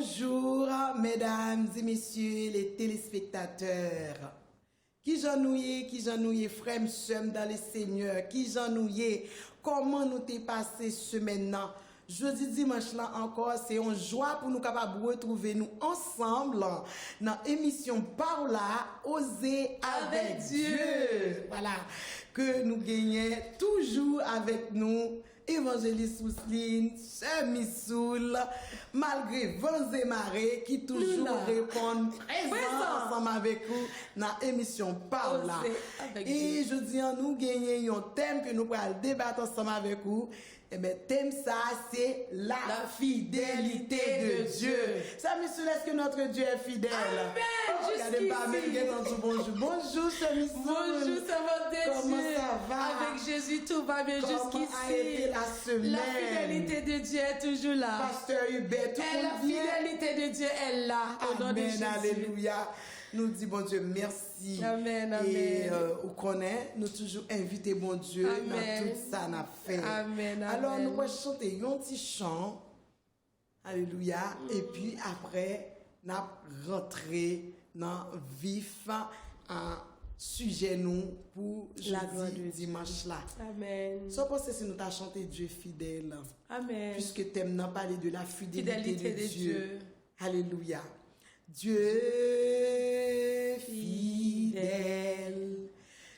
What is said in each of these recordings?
Bonjour, mesdames et messieurs les téléspectateurs. Qui j'ennuie, frère, m'seur, dans le Seigneur, qui j'ennuie, comment nous t'es passé semaine. Jeudi dimanche là encore, c'est une joie pour nous capables de retrouver nous ensemble dans l'émission Parla, oser avec Dieu. Voilà, que nous gagnons toujours avec nous. Évangéliste Mousseline, Sœur Missoul, malgré vents et marées, qui toujours répondent présent ensemble avec vous dans l'émission Parla. Et je dis, nous gagnons un thème que nous allons débattre ensemble avec vous. Et bien, thème ça, c'est la fidélité de Dieu. Sœur Missoul, est-ce que notre Dieu est fidèle? Amen! Bonjour. Bonjour, Sœur Missoul. Bonjour, ça va de Comment Dieu? ça va? Avec Jésus, tout va bien jusqu'ici. La semaine. La fidélité de Dieu est toujours là. Pasteur Hubert, tout Et la fidélité de Dieu est là. Au nom de Jésus. Alléluia. Nous dit bon Dieu merci. Amen, amen. Et on connaît, nous toujours inviter bon Dieu Amen. dans tout ça n'a fait. Amen, Alors amen. nous allons chanter un petit chant. Alléluia. Et puis après, nous rentrer dans vif sujet nous pour La gloire jeudi de dimanche là. Amen. Sans penser si nous t'as chanté Dieu fidèle. Amen. Puisque thème n'a parlé de la fidélité de Dieu. Alléluia. Dieu fidèle,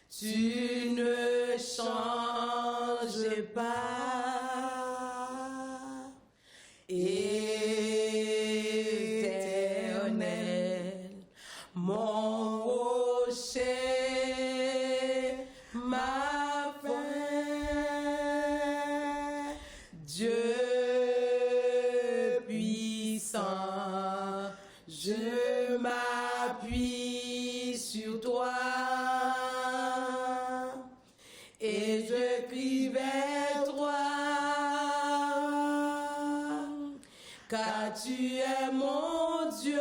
tu ne changes pas. Éternel, mon rocher, ma fin. Dieu puissant, je m'appuie sur toi et je crie vers toi, car tu es mon Dieu.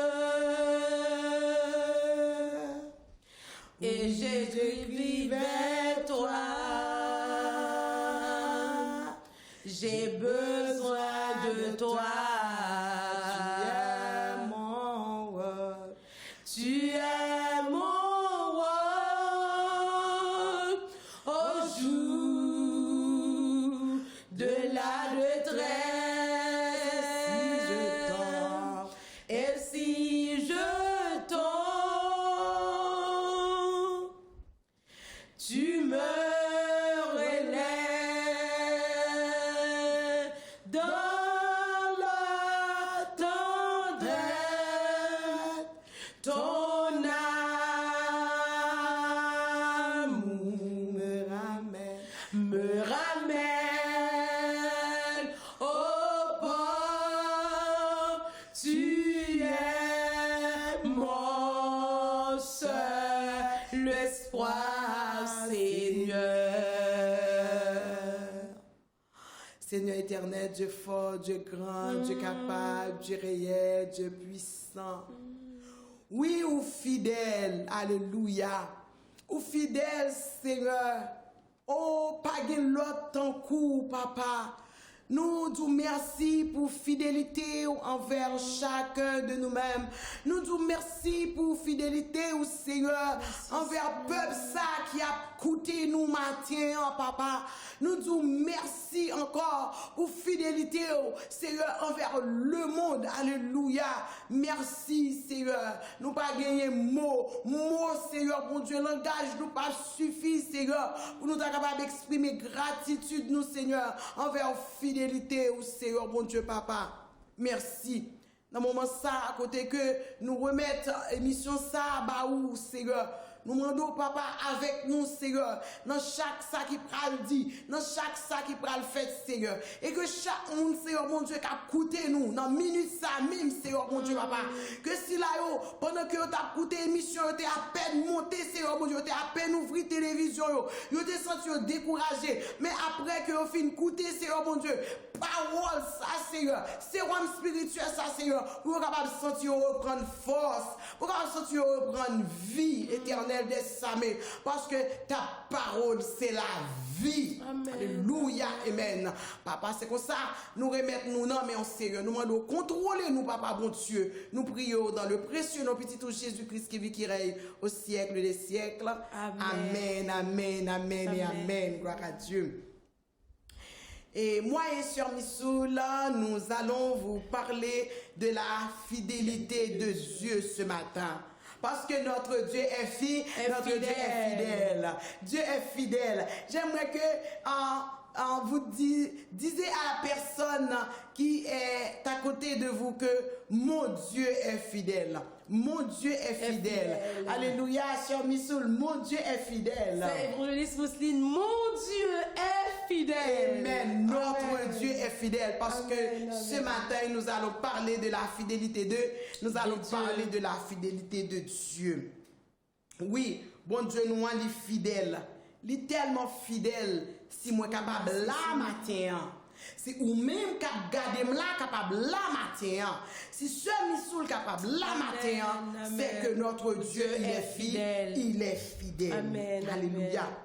Et je crie vers toi, j'ai besoin de toi. Tu es mon roi au jour de la détresse. Et si je tombe, tu me relèves dans la tendresse. Ton amour me ramène au port. Tu es mon seul espoir, Seigneur. Seigneur éternel, Dieu fort, Dieu grand, Dieu capable, Dieu réel, Dieu puissant. Oui, ou fidèle, alléluia. Ou fidèle, Seigneur. Oh, pas l'autre temps coup, papa. Nous disons merci pour fidélité envers chacun de nous-mêmes. Nous disons merci pour fidélité au Seigneur envers peuple ça qui a coûté nous matin, papa. Nous disons merci encore pour fidélité au Seigneur envers le monde. Alléluia. Merci, Seigneur. Nous pas gagner mot, Seigneur, bon Dieu, langage nous pas suffit, Seigneur, pour nous être capables d'exprimer gratitude, nous, Seigneur, envers fidélité au Seigneur, bon Dieu, papa. Merci. Dans le moment ça, à côté que nous remettons émission ça, bah où, Seigneur. Nous demandons, papa, avec nous, Seigneur, dans chaque ça qui pral dit, dans chaque ça qui pral fait, Seigneur. Et que chaque monde, Seigneur, mon Dieu, qui a coûté nous, dans minute ça même, Seigneur, mon Dieu, papa. Que si là, yo, pendant que yo t'a coûté émission, yo t'es à peine monté, Seigneur, mon Dieu, yo t'es à peine ouvri télévision, yo t'es senti découragé. Mais après que yo fin coûté, Seigneur, mon Dieu, parole, ça, Seigneur, sérum spirituel, ça, Seigneur, pour capable sentir reprendre force, pour capable sentir reprendre vie éternelle des samés, parce que ta parole, c'est la vie. Amen. Alléluia, amen. Papa, c'est comme ça, nous remettons nous non, mais en sérieux, nous demandons contrôler nous, Papa, bon Dieu. Nous prions dans le précieux nom petit tout Jésus-Christ qui vit, qui règne au siècle des siècles. Amen, amen, amen et amen. Gloire à Dieu. Et moi et Sœur Missoul, nous allons vous parler de la fidélité de Dieu ce matin. Parce que notre Dieu est fidèle. Dieu est fidèle. Dieu est fidèle. J'aimerais que vous disiez à la personne qui est à côté de vous que mon Dieu est fidèle. Mon Dieu est fidèle. Alléluia, Sœur Missoul, mon Dieu est fidèle. C'est évangéliste Mousseline, mon Dieu est fidèle. Amen. Notre Dieu est fidèle parce que ce matin, nous allons parler de la fidélité de la fidélité de Dieu. Oui, bon Dieu nous rend fidèle. Il est tellement fidèle si moi capable là matin. Si ou même cap garder là capable là matin. Si Sœur Missoul capable là matin, c'est que notre Dieu il est fidèle. Il est fidèle. Amen. Alléluia. Amen.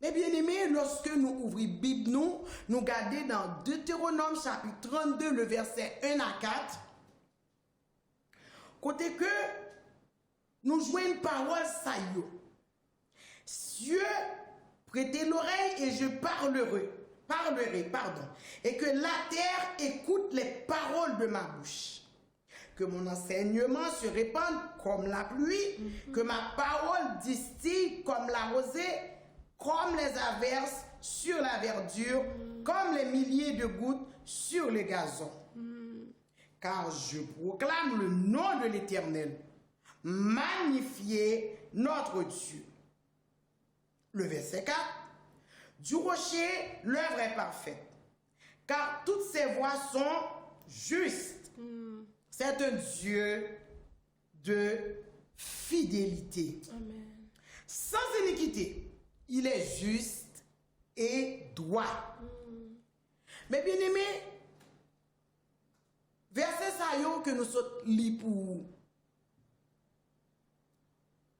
Mais bien aimés, lorsque nous ouvrons Bible, nous regardons dans Deutéronome chapitre 32, le verset 1 à 4, côté que nous jouons une parole ça y est. Dieu, prêtez l'oreille et je parlerai, et que la terre écoute les paroles de ma bouche. Que mon enseignement se répande comme la pluie, que ma parole distille comme la rosée, comme les averses sur la verdure, comme les milliers de gouttes sur le gazon. Car je proclame le nom de l'Éternel. Magnifiez notre Dieu. Le verset 4. Du rocher, l'œuvre est parfaite, car toutes ses voies sont justes. C'est un Dieu de fidélité. Amen. Sans iniquité, il est juste et droit. Mais bien aimé, verset ça yo que nous sommes li pour.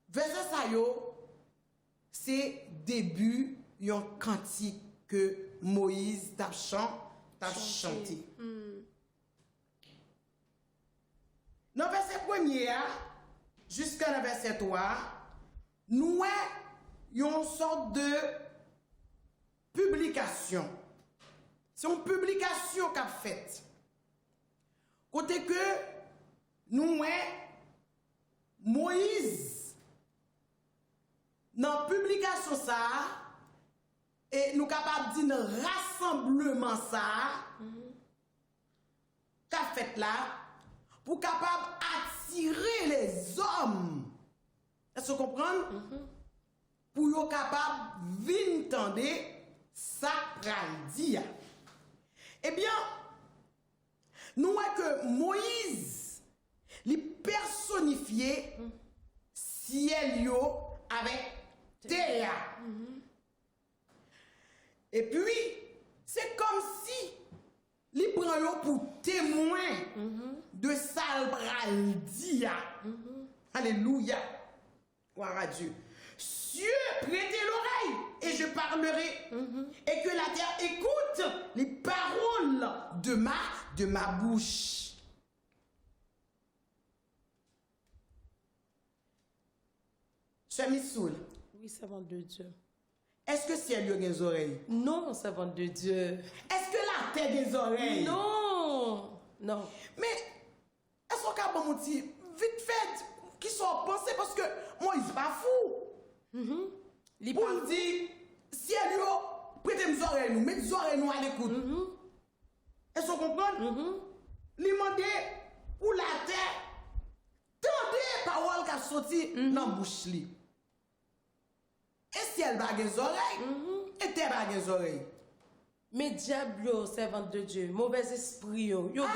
Verset ça yo, c'est début yon cantique que Moïse t'a chanté. Dans le verset 1er jusqu'à le verset 3, nous avons une sorte de publication. C'est une publication qu'a faite. Côté que nous Moïse, dans la publication ça, et nous capables de dire rassemblement ça, qu'a fait là, pour capable attirer les hommes. Est-ce que vous comprenez? Pour être capable de entendre ça dire. Eh bien, nous voyons que Moïse, il personnifié ciel yo avec terre. Et puis, c'est comme si il prend pour témoin de Salbradia. Alléluia. Gloire à Dieu. Dieu, prêtez l'oreille et je parlerai. Et que la terre écoute les paroles de ma bouche. Sœur Missoul. Oui, servante de Dieu. Est-ce que ciel a des oreilles? Non, servante de Dieu. Est-ce que la terre a des oreilles? Non. Non. Mais, est-ce qu'on a bon petit vite fait qui sont pensés parce que Moïse n'est pas fou. Pour nous dire, ciel yo, prêtez mes oreilles nous, mettez mes oreilles nous à l'écoute. Est-ce qu'on comprend? Lui demander pour la terre, tendez paroles qui sont sorties dans la bouche li. Et ciel a des oreilles, et terre a des oreilles. Mais diable, servante de Dieu, mauvais esprit, yo des oreilles.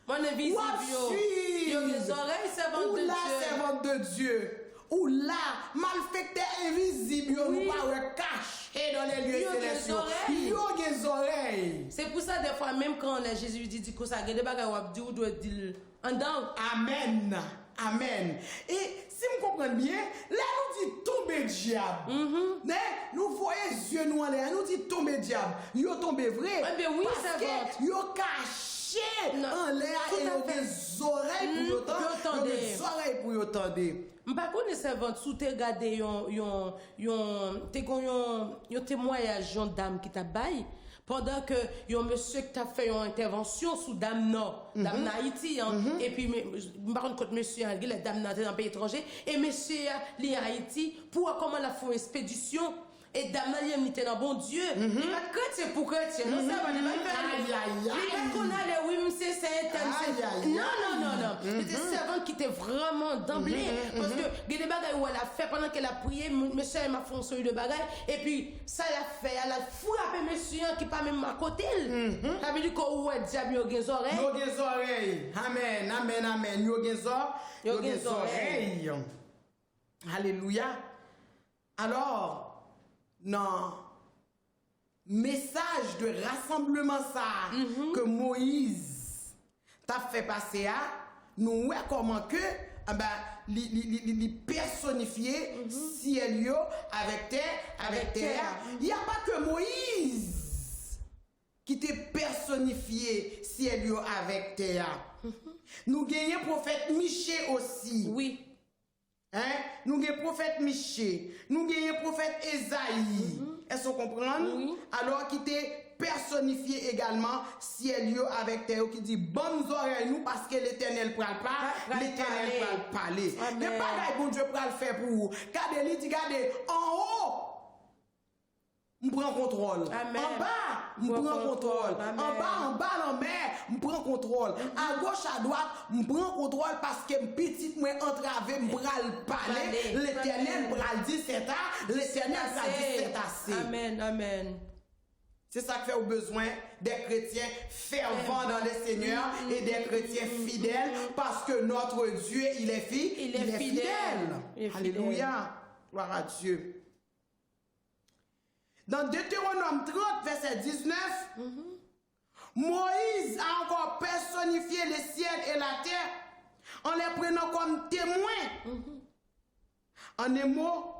Mon invisible, yo des oreilles, servante de Dieu. Servante de Dieu. Ou là, malfecteur invisible, nous pas caché dans les lieux célestes. ça, des fois, même quand Jésus dit que ça, il y a des bagages où on doit dire en dedans. Amen. Amen. Et si vous comprenez bien, là nous dit tomber diable. Nous voyons yeux nous en l'air, nous dit tomber diable. Yo tombé vrai. Eh bien oui, parce c'est que yo caché en l'air et yo des oreilles pour entendre. Des oreilles pour entendre. Par contre, servante, sous te regarder yon témoignage yon dame qui t'a bail pendant que yon monsieur qui t'a fait une intervention sous dame nord, dame Haïti et puis par contre monsieur les dame dans un pays étranger et monsieur li Haïti pour comment la font expédition et dame là il était dans bon Dieu. Il va chrétien pour chrétien. Non ça va il qu'on a oui monsieur c'est non. C'était servante qui était vraiment d'emblée parce que il y a des bagages où elle a fait pendant qu'elle a prié monsieur m'a fait une série de bagages et puis ça l'a fait elle a frappé monsieur qui pas même à côté. Ça veut dire que ouais diable yo gen oreilles. Yo gen oreilles. Amen. Yo gen oreilles. Alléluia. Alors non, message de rassemblement ça que Moïse t'a fait passer à nous ouais comment que li personnifier ciel yo avec terre. Il y a pas que Moïse qui te personnifié ciel yo avec terre. Nous gagnons prophète Michée aussi. Oui. Nous avons prophète Michée, nous avons prophète Esaïe. Est-ce qu'on comprend? Oui. Alors qui t'est personnifié également ciel yo avec terre qui dit bonnes oreilles nous parce que l'Éternel pral pas, l'Éternel pral parler. Ne pas bon Dieu pral faire pour vous. Regardez, il dit regardez en haut. On prend contrôle. Amen. En bas, on prend contrôle. Amen. En bas, en mer, on prend contrôle. À gauche, à droite, on prend contrôle parce que petit moi entravé, on pral parler. L'Éternel pral dit c'est ça, l'Éternel pral dit c'est assez. Amen. C'est ça qui fait au besoin des chrétiens fervents dans le Seigneur et des chrétiens fidèles parce que notre Dieu, il est fidèle. Alléluia. Gloire à Dieu. Dans Deutéronome 30, verset 19, Moïse a encore personnifié le ciel et la terre en les prenant comme témoins. En un mot,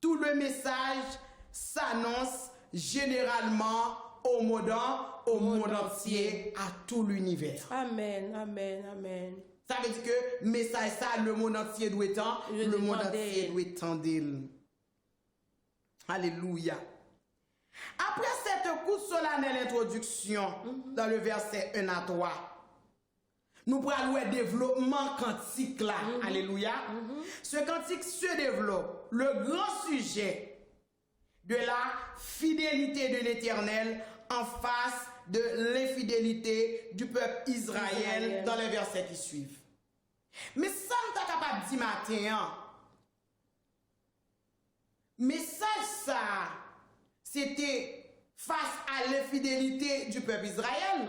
tout le message s'annonce généralement au monde entier, à tout l'univers. Amen. Ça veut dire que message ça, le monde entier doit entendre. Alléluia. Après cette courte solennelle introduction dans le verset 1 à 3, nous prenons le développement quantique là. Alléluia. Ce quantique se développe. Le grand sujet de la fidélité de l'Éternel en face de l'infidélité du peuple Israël dans les versets qui suivent. Mais ça, nous sommes capables de dire matin, message ça, c'était face à l'infidélité du peuple Israël.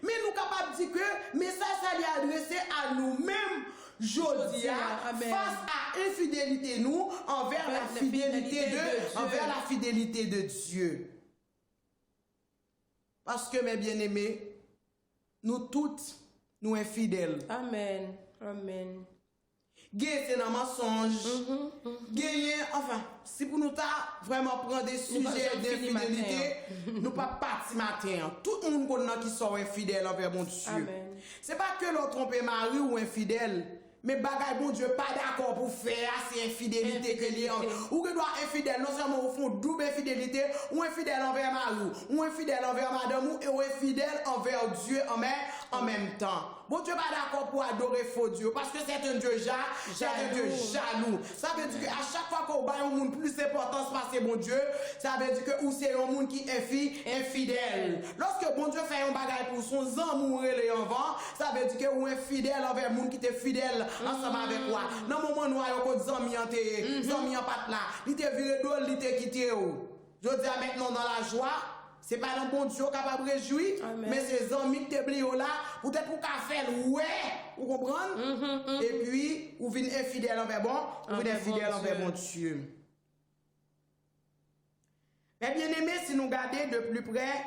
Mais nous sommes capables de dire que message ça lui est adressé à nous-mêmes aujourd'hui, face à l'infidélité nous envers la fidélité de Dieu. Parce que mes bien-aimés, nous toutes, nous infidèles. Amen. Gagner c'est un mensonge. Gagner, enfin, si pour nous vraiment prendre des sujets d'infidélité, nous pas partir matin. Tout le monde qui sont infidèles envers mon Dieu. C'est pas que l'on trompe mari ou infidèle. Mais bagay bon Dieu pas d'accord pour faire c'est infidélité que les ou que doit infidèle non seulement au fond double infidélité ou infidèle envers mari ou infidèle envers madame ou infidèle envers Dieu en même temps. Bon Dieu pas d'accord pour adorer faux Dieu parce que c'est un Dieu jaloux. Ça veut dire que à chaque fois qu'on bat un monde plus importance parce que bon Dieu, ça veut dire que ou c'est un monde qui est infidèle. Lorsque bon Dieu fait un bagage pour son amour et en ça veut dire que ou infidèle envers monde qui est fidèle ensemble avec toi. Dans le moment où il y a des amis en pat là, il te viré d'eau, il te quitté. Je dis maintenant dans la joie, c'est pas un bon Dieu capable de réjouir, mais ces amis qui te blient là, peut-être pour qu'à faire, ouais, vous comprenez? Et puis, vous venez infidèle envers bon Dieu. Mais bien aimé, si nous regardons de plus près,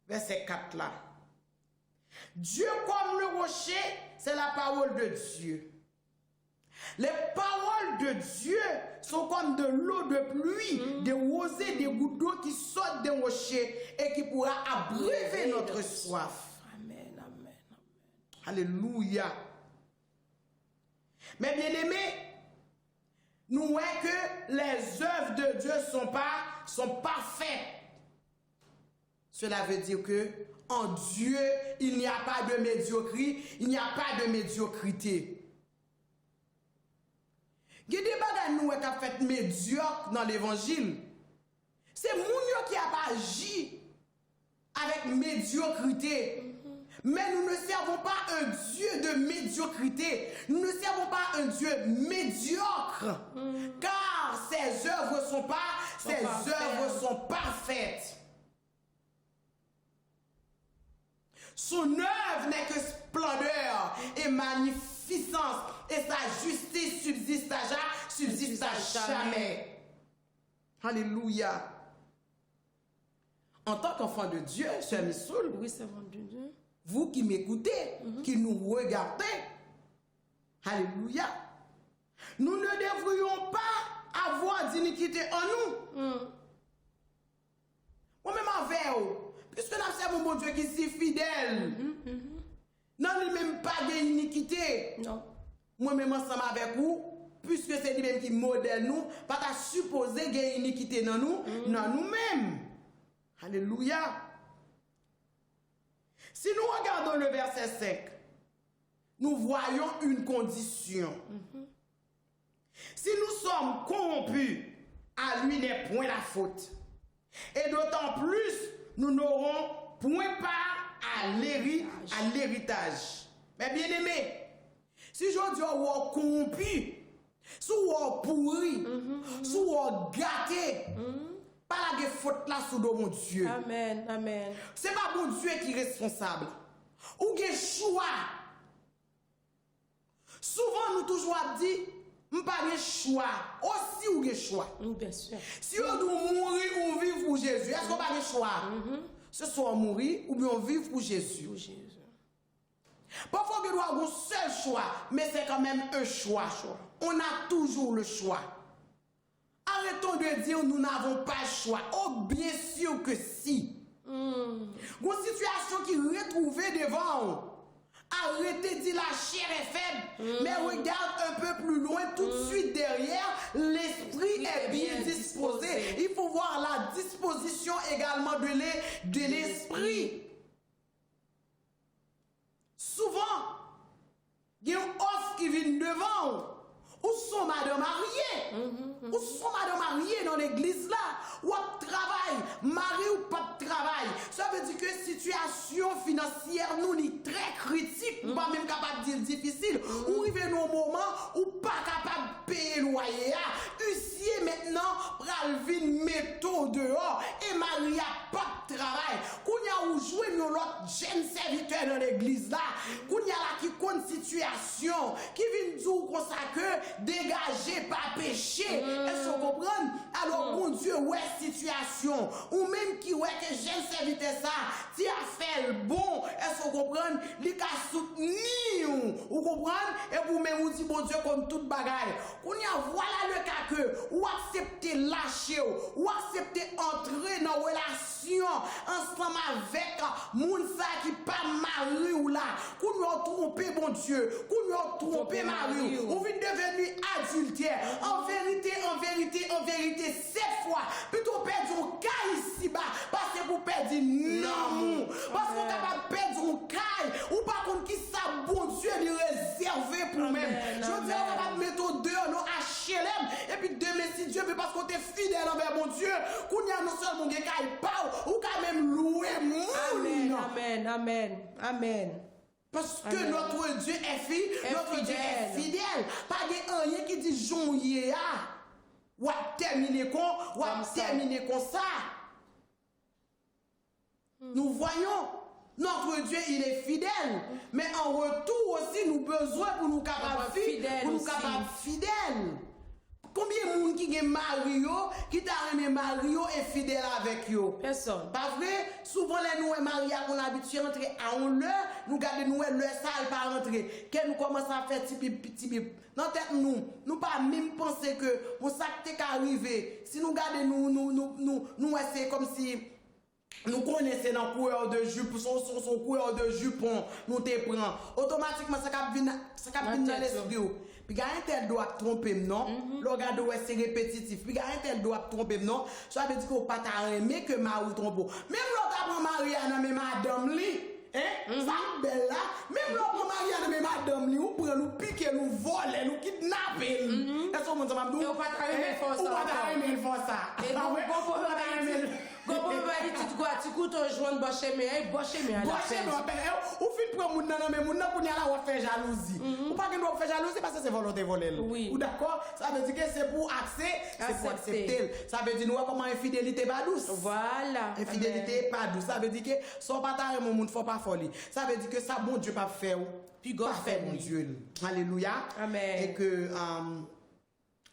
verset 4 là. Dieu comme le rocher, c'est la parole de Dieu. Les paroles de Dieu sont comme de l'eau de pluie, des rosées, des gouttes d'eau qui sortent d'un rocher et qui pourra abreuver notre soif. Amen, amen, amen. Alléluia. Mais bien aimés, nous voyons que les œuvres de Dieu sont parfaites. Cela veut dire que en Dieu, il n'y a pas de médiocrité, il n'y a pas de médiocrité. Il y a des bagages nous qui ont fait médiocre dans l'évangile. C'est moun qui a pas agi avec médiocrité. Mais nous ne servons pas un Dieu de médiocrité. Nous ne servons pas un Dieu médiocre. Car ses œuvres sont parfaites. Son œuvre n'est que splendeur et magnificence. Et sa justice subsiste à jamais. Alléluia. En tant qu'enfant de Dieu, Sœur Missoul, Oui, c'est bon de Dieu. vous qui m'écoutez, qui nous regardez, alléluia, nous ne devrions pas avoir d'iniquité en nous. Moi-même avec vous, puisque nous avons un bon Dieu qui est si fidèle, non, il même pas d'iniquité. Non. Moi-même ensemble avec vous, puisque c'est lui-même qui modèle nous, pas qu'à supposer qu'il y a une iniquité dans nous, dans nous-mêmes. Alléluia. Si nous regardons le verset 5, nous voyons une condition. Si nous sommes corrompus, à lui n'est point la faute. Et d'autant plus, nous n'aurons point part à l'héritage. Mais bien aimé, si je dis qu'on est corrompu, si on est pourri, si on est gâté, pas la faute là sous mon Dieu. Amen, amen. C'est pas mon Dieu qui est responsable. Ou qui choix. Souvent nous toujours dit, nous pas de choix. Aussi ou de choix. Bien sûr. Si on doit mourir ou vivre pour Jésus, est-ce qu'on pas de choix? Ce soit mourir ou bien vivre pour Jésus. Pour Jésus. Parfois, on doit avoir un seul choix, mais c'est quand même un choix. On a toujours le choix. Arrêtons de dire nous n'avons pas le choix. Oh, bien sûr que si. Une situation qui est retrouvée devant. Arrêtez de dire la chair est faible, mais regarde un peu plus loin, tout de suite derrière, l'esprit est bien disposé. Il faut voir la disposition également de l'esprit. Souvent, il y a une offre qui vient devant. Où sont madame mariées? Où sont madame mariées dans l'église là? Ou travail, mari ou pas de travail? Ça veut dire que situation financière nous est très critique, ou pas même capable de dire difficile. Ou arrive au moment où pas capable de payer le loyer. Huissier maintenant pral vin métaux dehors et mari a pas de travail. Kounya ou jouer l'autre jeune serviteur dans l'église là. Kounya là qui compte situation qui vient dire comme ça que dégagez pas péché. Est-ce que vous comprenez? Alors, mon Dieu, ouais, situation. Ou même qui ouais que jeune serviteur ça, tu as fait le bon. Est-ce que vous comprenez? Les cas soutenir. Vous comprenez? Et vous même vous dites, mon Dieu, comme toute bagaille. Qu'on y a voilà le cas que, ou accepter lâcher, ou accepter entrer dans relation ensemble avec moun ça qui pas mari ou là. Qu'on y a trompé, mon Dieu. Qu'on y a trompé mari. Ou vient devenir adultère. En vérité, 7 fois. Plutôt perdre un cas ici-bas. Parce que vous perdez non. Parce que vous êtes capable de perdre un cas. Ou par contre, qui ça, bon Dieu, lui réservé pour même. Je veux dire, on va mettre dehors, nous, HLM. Et puis, demain, si Dieu veut, parce qu'on est fidèle envers mon Dieu, qu'on y a non seulement des cas, ou quand même louer Amen, amen, amen, amen. Parce que notre Dieu est fidèle. Notre Dieu est fidèle. Pas de rien qui dit jonye ou à terminer comme ça. Nous voyons, notre Dieu, il est fidèle. Mais en retour aussi, nous avons besoin pour nous capables fidèles. combien de monde qui est Mario, qui t'a aimé Mario et fidèle avec yo? Personne. Pas vrai? Souvent, les nous mariés, on habitué à rentrer à 1 heure, nous gardons nous le salle pas rentrer. Quand nous commençons à faire petit bip. Dans tête nous pas même penser que mon sac t'est arrivé. Si nous gardons nous c'est comme si nous connaissons dans coureur de jupon, son coureur de jupon, nous te prend. Automatiquement, ça cap dans l'esprit. Puis il y a un tel doit tromper, non? Le regard ouais, c'est répétitif. Puis il y a un tel doit tromper, non? Ça veut dire qu'on pas t'aimer que ma ou trompe. Même l'autre après Mariana, mais madame li, hein? Ça belle là. Même l'autre Mariana, mais madame li, ou prend nous piquer, nous voler, nous kidnapper. Est-ce qu'on m'a dit? Et on pas t'aimer faire ça. On pas t'aimer faire ça. Et donc, bon, tu quoi, tu coûtes un joint de bocher, mais à la ou fin pour moun nan mais moun nan pour la ou faire jalousie. Ou pas que nous faire jalousie parce que c'est volonté voler. Oui. Ou d'accord, ça veut dire que c'est pour accepter. Ça veut dire nous comment infidélité pas douce. Voilà. Infidélité pas douce. Ça veut dire que son partage mon monde faut pas folie. Ça veut dire que ça bon Dieu pas faire puis God fait mon Dieu. Alléluia. Amen. Et que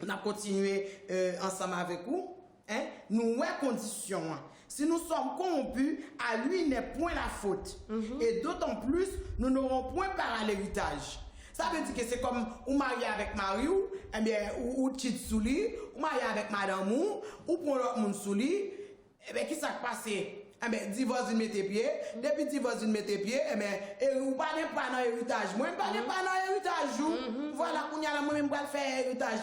on a continué ensemble avec vous. Hein? Nous avons condition. Si nous sommes corrompus, à lui n'est point la faute. Et d'autant plus, nous n'aurons point part à l'héritage. Ça veut dire que c'est comme ou marié avec Mariou, eh bien, ou titre sous lui, ou marié avec Madame ou pour l'autre monde sous lui, eh bien, qui s'est passé? Eh bien, divorce d'une mette pied, depuis divorce d'une mette pied, eh bien, et ou pas dans l'héritage. Moi, pas dans l'héritage. Voilà, qu'on y a là, moi-même, je vais faire héritage.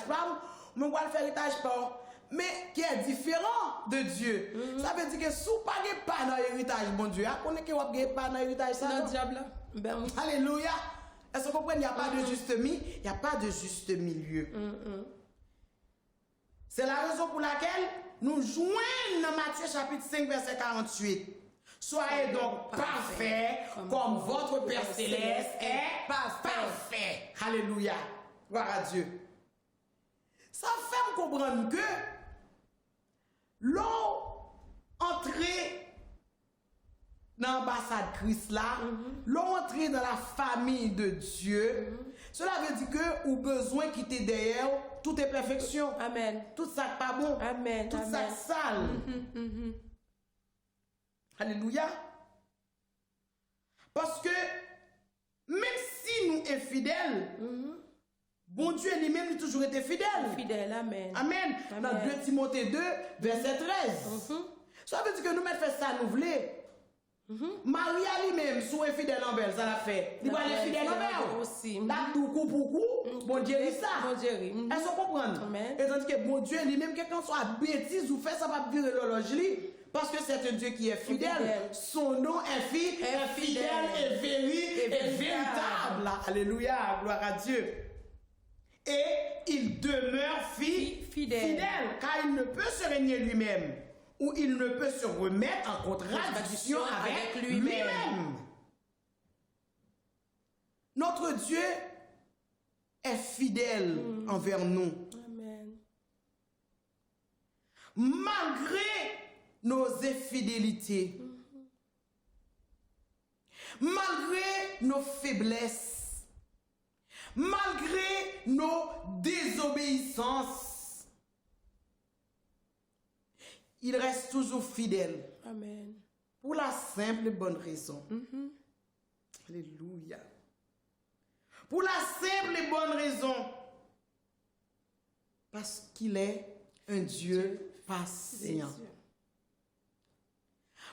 Moi, je vais faire héritage pas. Mais qui est différent de Dieu. Ça veut dire que si vous n'avez pas dans l'héritage, bon Dieu, on est que vous n'avez pas dans l'héritage, ça. C'est le diable là. Ben oui. Alléluia. Est-ce que vous comprenez? Il n'y a pas de juste milieu. Il n'y a pas de juste milieu. C'est la raison pour laquelle nous joignons dans Matthieu chapitre 5, verset 48. Soyez donc parfaits comme votre Père Céleste est parfait. Alléluia. Gloire à Dieu. Ça fait me comprendre que l'on entrer dans l'ambassade Christ là, l'on entrer dans la famille de Dieu, cela veut dire que ou besoin quitter derrière toute perfection. Amen. Tout ça pas bon. Amen. Tout ça sale. Alléluia. Parce que même si nous sommes fidèles, bon Dieu lui-même il a toujours été fidèle. Fidèle, amen. Amen. Dans 2 Timothée 2, verset 13. Ça veut dire que nous mettons fait ça, nous voulons. Maria lui-même, si vous êtes fidèle envers, ça l'a fait. Il va être fidèle envers aussi. Là, tout coup pour coup, bon Dieu dit ça. Bon Dieu, est-ce qu'on comprend? Amen. Et tandis que bon Dieu lui-même, quelqu'un soit bêtise ou fait ça, va virer l'horloge. Parce que c'est un Dieu qui est fidèle. Son nom est fidèle et véritable. Alléluia, gloire à Dieu. Et il demeure fidèle, car il ne peut se régner lui-même, ou il ne peut se remettre en contradiction avec lui-même. Notre Dieu est fidèle envers nous. Amen. Malgré nos infidélités, malgré nos faiblesses, malgré nos désobéissances, il reste toujours fidèle. Amen. Pour la simple et bonne raison. Alléluia. Pour la simple et bonne raison. Parce qu'il est un Dieu patient.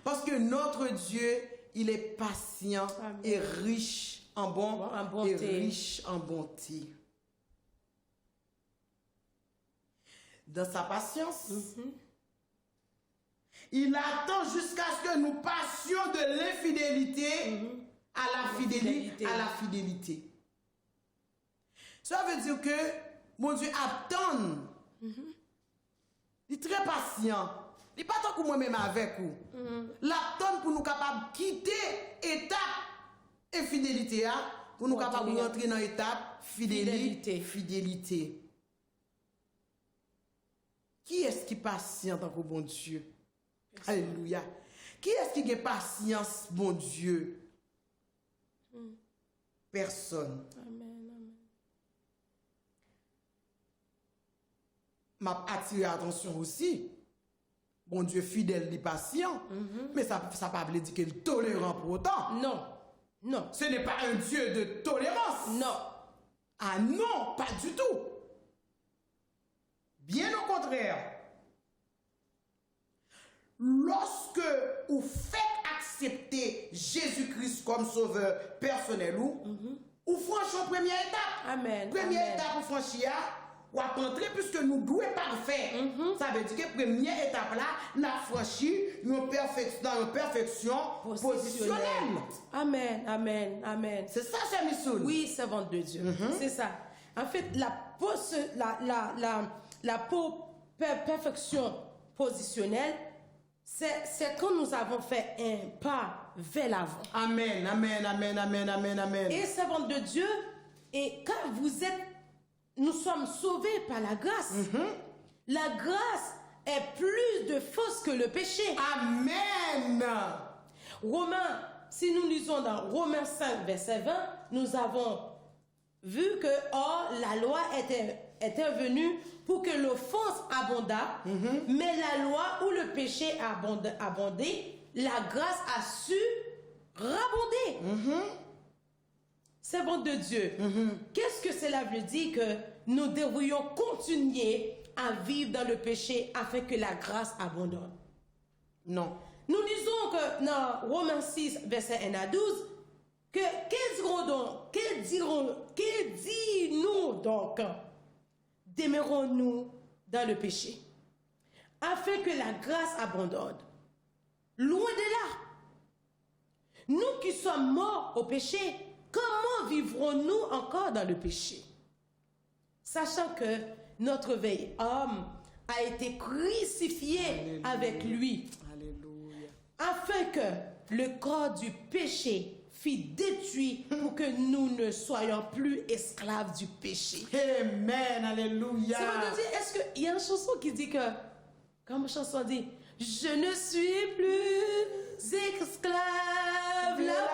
Parce que notre Dieu, il est patient. Amen. Et riche en bonté. Et riche en bonté. Dans sa patience, il attend jusqu'à ce que nous passions de l'infidélité à la fidélité. Ça veut dire que mon Dieu attend. Il est très patient. Il n'est pas tant que moi-même avec vous. L'attend pour nous capables de quitter l'étape infidélité pour nous capables de rentrer dans l'étape fidélité. Qui est-ce qui est patient tant que bon Dieu? Alléluia. Qui est-ce qui a patience, bon Dieu? Personne. Amen. m'a attiré attention aussi. Bon Dieu fidèle, il est patient, mais ça ne pas veut dire qu'il est tolérant pour autant. Non, non, Ce n'est pas un Dieu de tolérance. non. Ah non, pas du tout. Bien au contraire. Lorsque vous faites accepter Jésus-Christ comme sauveur personnel, vous franchissez la première étape. Amen. Première Amen. étape, vous franchissez, vous entrer puisque nous devons parfaire. Ça veut dire que la première étape là, nous avons franchi dans une perfection positionnelle. Amen, amen, amen. C'est ça, cher Missoul. Oui, servante de Dieu. C'est ça. En fait, perfection positionnelle, c'est quand nous avons fait un pas vers l'avant. Amen, amen, amen, amen, amen, amen. Et servante de Dieu, et quand nous sommes sauvés par la grâce. La grâce est plus de force que le péché. Amen. Romains, si nous lisons dans Romains 5, verset 20, nous avons vu que la loi était venue pour que l'offense abondât, mais la loi où le péché abondé, la grâce a su rabonder. Servante de Dieu, qu'est-ce que cela veut dire que nous devrions continuer à vivre dans le péché afin que la grâce abondonne? Non. Nous lisons que dans Romains 6, verset 1 à 12, que que dis-nous donc? Demeurons-nous dans le péché afin que la grâce abondonne? Loin de là. Nous qui sommes morts au péché, comment vivrons-nous encore dans le péché? Sachant que notre vieil homme a été crucifié Alléluia. avec lui, Alléluia. afin que le corps du péché fût détruit pour que nous ne soyons plus esclaves du péché. Amen. Alléluia. Ça veut dire, est-ce qu'il y a une chanson qui dit que, comme la chanson dit, je ne suis plus esclave la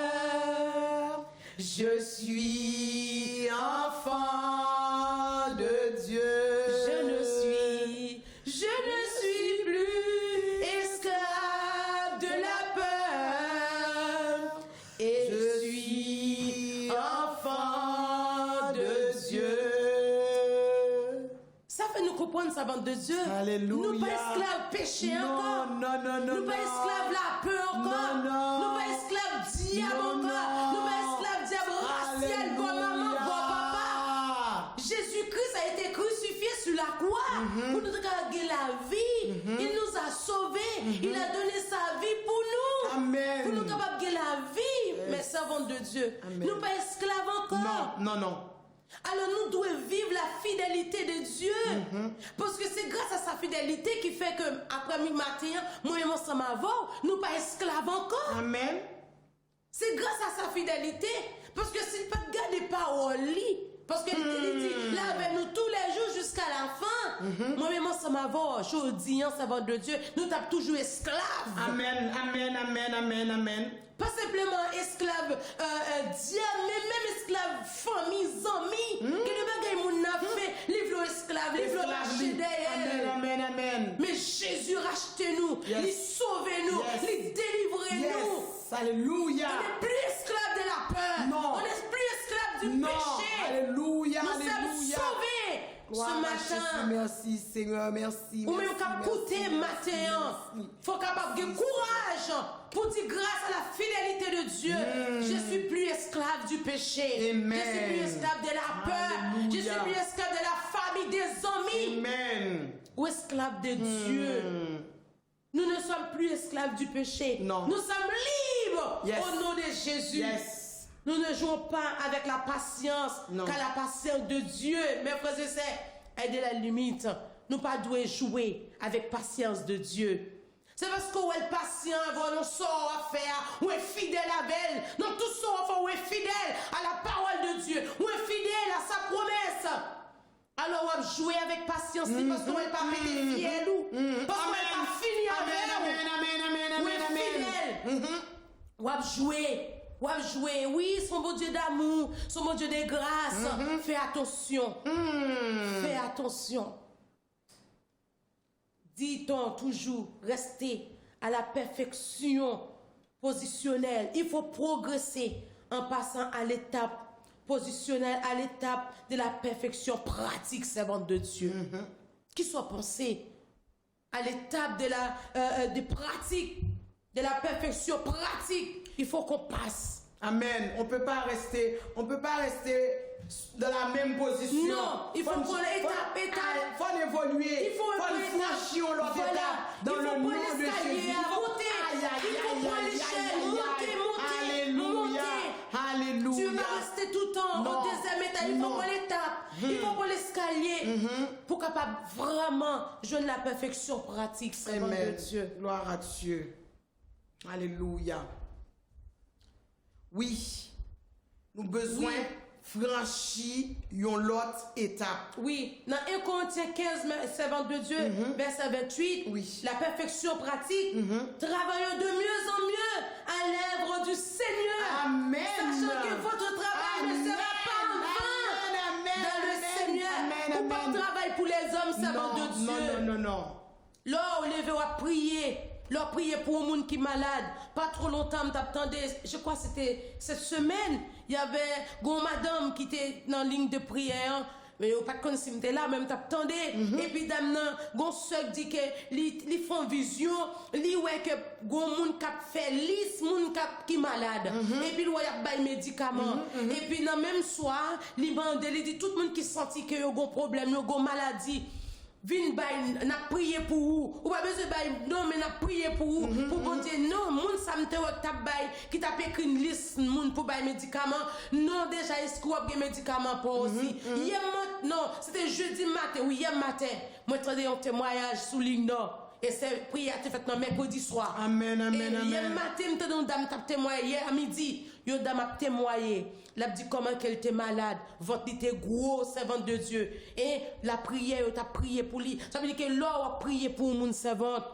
peur, je suis enfant de Dieu. Je ne suis plus esclave de la peur, et Je suis enfant de Dieu. Ça fait nous comprendre sa bande de Dieu. Alléluia. Nous pas esclaves péché Non, encore. non, non, non, Nous pas non. esclaves la peur encore. Non, non. Nous pas esclaves diable Non, encore. non. Nous pas esclaves diable racial, bon maman, bon papa. Jésus-Christ a été crucifié sur la croix pour nous gagner la vie. Il nous a sauvés. Il a donné sa vie pour nous. Amen. Pour nous capables de gagner la vie. Mais servants de Dieu. Amen. Nous pas esclaves encore. Non, non, non. Alors nous devons vivre la fidélité de Dieu. Parce que c'est grâce à sa fidélité qui fait que après mi-matin, moi-même ensemble avant, nous pas esclaves encore. Amen. C'est grâce à sa fidélité. Parce que s'il ne peut pas garder paroles, parce qu'il dit là avec nous tous les jours jusqu'à la fin. Moi-même ensemble avant, je dis en savant de Dieu, nous sommes toujours esclaves. Amen, amen, amen, amen, amen. Pas simplement esclaves diable, mais même esclaves famille, amis. Que le bagay moun na fait, livre esclaves, livre racheté derrière. Amen, amen, amen. Mais Jésus racheté nous, Yes. il sauvé nous, Yes. il délivré nous. Yes. Alléluia. On n'est plus esclaves de la peur. Non. On n'est plus esclaves du Non. péché. Alléluia. Nous sommes Alléluia. sauvés Gloire ce à matin. Jésus. Merci Seigneur, merci. Ou même merci, qu'à merci, coûter merci, matin, merci. faut capable de courage pour dire grâce à la fidélité de Dieu, je suis plus esclave du péché. Amen. Je suis plus esclave de la peur. Alléluia. Je suis plus esclave de la famille, des amis. Amen. Ou esclave de Dieu. Nous ne sommes plus esclaves du péché. Non. Nous sommes libres Yes. au nom de Jésus. Yes. Nous ne jouons pas avec la patience, Non. car la patience de Dieu, mes frères et sœurs, est de la limite. Nous ne devons pas jouer avec patience de Dieu. C'est parce qu'on est patient, on sort à faire, on est fidèle à elle. Dans tout ça, on est fidèle à la parole de Dieu, on est fidèle à sa promesse. Alors, on va jouer avec patience, parce qu'on n'est pas pété fiel ou, parce qu'on n'est pas fini avec nous. Amen, amen, amen, On amen, est amen. fidèle. On va jouer Ou à jouer, oui, son bon Dieu d'amour, son bon Dieu de grâce. Fais attention. Fais attention. Dit-on toujours, rester à la perfection positionnelle. Il faut progresser en passant à l'étape positionnelle, à l'étape de la perfection pratique, servante de Dieu. Qui soit pensé à l'étape de la de pratique, de la perfection pratique. Il faut qu'on passe. Amen. On peut pas rester dans la même position. Non, il faut prendre étape. Il faut évoluer. Il faut franchir l'autre étape dans le nom de Jésus. Il faut prendre l'échelle, monter. Alléluia. Tu vas rester tout le temps au deuxième étage. Il faut prendre l'étape. Il faut prendre l'escalier pour capable vraiment joindre la perfection pratique. Servante de Dieu. Gloire à Dieu. Alléluia. Oui, nous avons besoin de franchir une autre étape. Oui, dans 1 Corinthiens 15, servante de Dieu, verset 28, la perfection pratique, travaillons de mieux en mieux à l'œuvre du Seigneur. Amen. Sachant que votre travail ne sera pas en vain dans le Seigneur. Ou pas de travail pour les hommes, servante de Dieu. Non. Là, on levé à prier. Leur prier pour un monde qui est malade. Pas trop longtemps, m'attendais. Je crois que c'était cette semaine. Il y avait une madame qui était dans la ligne de prière. Mais pas de si j'étais là, même t'attendais. Et puis, dame, gon soeur dit que li font vision, li ouais que gon moun k'ap fait lis moun qui malade. Et puis, il y a des médicaments. Et puis, dans même soir, li bande, li dit tout le monde qui senti que yo gon problème, yo gon maladie. Vin bay n'a prié pour vous ou pas besoin bay non mais n'a prié pour vous pour bon Dieu non moun ça me t'a bay qui t'a écrit une liste moun pour bay médicaments non déjà est-ce qu'on a des médicaments pour aussi hier non c'était jeudi matin ou hier matin moi j'entendais un témoignage sous ligne nord et c'est prière te fait mercredi soir amen hier matin m'entendais une dame t'a témoigné hier à midi une dame a témoigné. Elle a dit comment qu'elle était malade, votre était gros, servante de Dieu. Et la prière, tu as prié pour lui. Ça veut dire que là, on a prié pour une servante.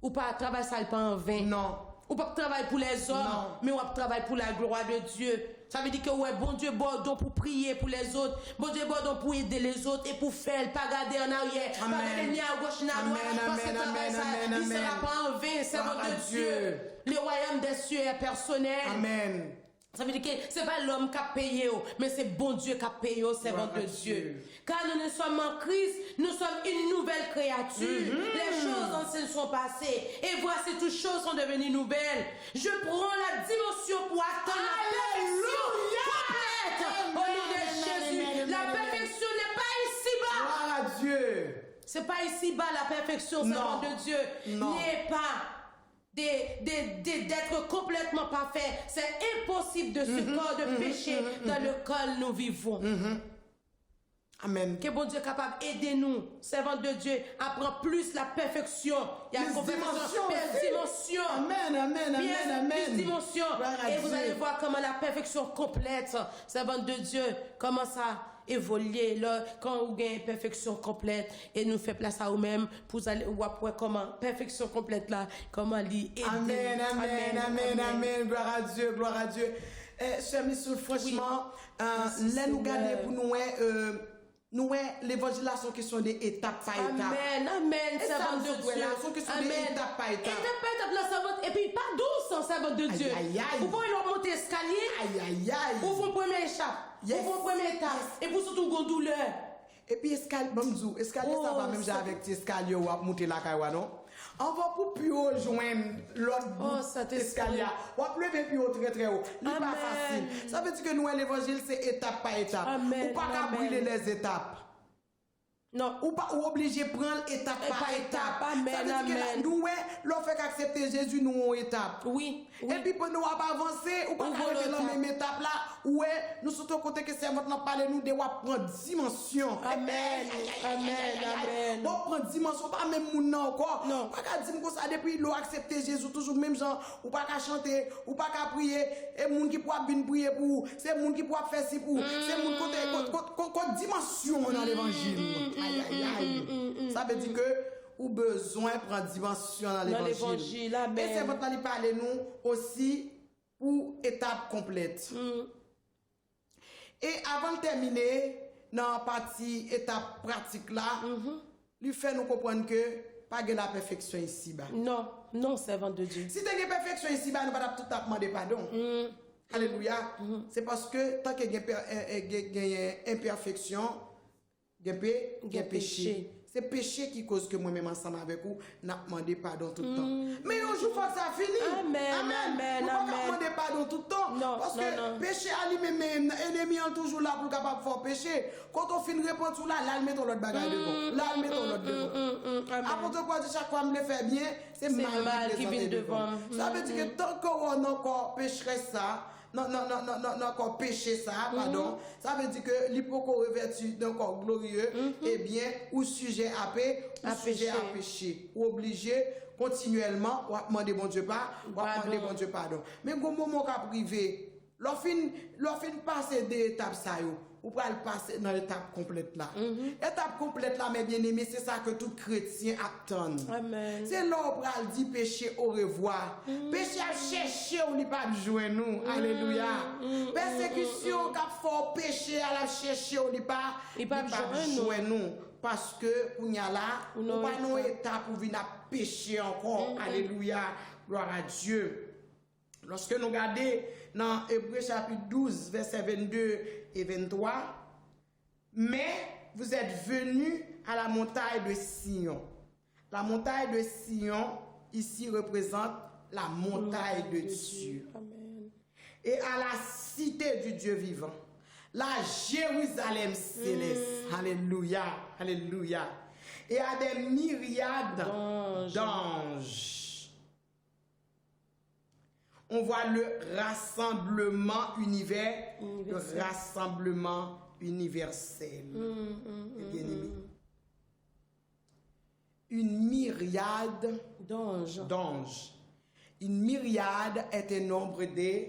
Ou pas travailler ça pas en vain. Non. Ou pas travailler pour les hommes, mais on travaille pour la gloire de Dieu. Ça veut dire que ouais, bon Dieu, bon don pour prier pour les autres. Bon Dieu, bon don pour aider les autres et pour faire, pas garder en arrière. Pas garder ni à gauche ni à droite. Parce que travail ça, il ne sera pas en vain, servante de Dieu. Le royaume des cieux est personnel. Amen. Ça veut dire que ce n'est pas l'homme qui a payé, mais c'est bon Dieu qui a payé au servant de Dieu. Car nous sommes en Christ, nous sommes une nouvelle créature. Les choses anciennes sont passées. Et voici toutes choses sont devenues nouvelles. Je prends la dimension pour atteindre la perfection complète. Au nom de Jésus. La perfection n'est pas ici-bas. Gloire à Dieu. Ce n'est pas ici-bas la perfection, servant de Dieu. N'est pas. D'être complètement parfait. C'est impossible de ce corps de péché dans lequel nous vivons. Amen. Que bon Dieu est capable d'aider nous, servants de Dieu, à prendre plus la perfection. Il y a une dimension. Amen. Plus dimension. Et vous allez voir comment la perfection complète, servants de Dieu, comment ça évoluer là quand on gagne perfection complète et nous fait place à nous-mêmes pour aller voir comment perfection complète là comment lui aider. Amen. Gloire à Dieu. Sœur Missoul, franchement, là nous garder pour nous l'évangile là sont question d'étape par étape. Amen. Servante de Dieu. Sont question d'étape par étape. Étape par étape la servante et puis pas douce en servante de Dieu. Vous pouvez leur monter escalier. Vous vos première étape. Vous vos première étape. Et vous surtout une douleur. Et puis escalier ça va même avec escalier ou monter la caille non. On va pour plus haut joindre l'autre escalier. On va lever plus haut très haut. Ce n'est pas facile. Ça veut dire que nous l'évangile c'est étape par étape. Ou pas qu'à brûler les étapes. Non. Ou pas obligé de prendre étape par étape. Amen. Ça veut dire que nous l'on fait accepter Jésus nous en étape. Oui. Et puis pour nous avancer, ou pas arrêter dans la même étape là, nous sommes côté que c'est votre parler nous de prendre dimension. Amen. On prend dimension pas même moun nan encore. Non. Pas qu'à dire comme ça depuis l'on accepter Jésus toujours même gens, ou pas qu'à chanter, ou pas qu'à prier et moun qui pourra bien prier pour, c'est moun qui pourra faire ci pour, c'est moun côté dimension dans l'évangile. Ça veut dire que ou besoin prendre dimension dans l'évangile. Amen. Et c'est votre aller parler nous aussi pour étape complète. Et avant de terminer, dans la partie étape pratique là, lui fait nous comprendre que pas de la perfection ici bas. Non, non, servante de Dieu. Si tu as une perfection ici bas, nous pas tout demander pardon. Alléluia. C'est parce que tant qu'il y a imperfection, il y a péché. C'est péché qui cause que moi-même ensemble avec vous, n'a demandé pardon tout le temps. Mais un jour, faut que ça finisse. Amen. Nous ne pouvons pas demander pardon tout le temps. Non, parce que péché à lui-même, l'ennemi est toujours là pour capable faire péché. Quand on finit de répondre sur là, il met l'autre bagaille devant. Là, il met l'autre devant. Apôtre Paul dit chaque fois, me le fait bien, c'est mal qui vient devant. Ça veut dire que tant qu'on a encore pécherait ça, non, encore péché ça, pardon. Ça veut dire que l'hypocrisie revêtu d'un corps glorieux, eh bien, ou sujet à paix, ou sujet à péché. Ou obligé continuellement, ou à demander bon Dieu pardon. Mais au moment qu'a privé, l'offin passer des étapes ça yo, ou pas le passer dans l'étape complète là. Étape complète là, mes bien-aimés, c'est ça que tout chrétien attend. C'est là où on dit péché au revoir. Péché à chercher, on n'est pas jouer nous. Alléluia. Persécution qu'a fort péché à la chercher, on n'est pas jouer nous. Parce que on y a là, on pas nos étapes pour venir pécher encore. Alléluia. Gloire à Dieu. Lorsque nous regardons dans Hébreux chapitre 12, versets 22 et 23, mais vous êtes venus à la montagne de Sion. La montagne de Sion, ici, représente la montagne de Dieu. Amen. Et à la cité du Dieu vivant, la Jérusalem céleste. Alléluia, alléluia. Et à des myriades d'anges. On voit le rassemblement le rassemblement universel. Bien-aimé. Une myriade d'anges. Une myriade est un nombre de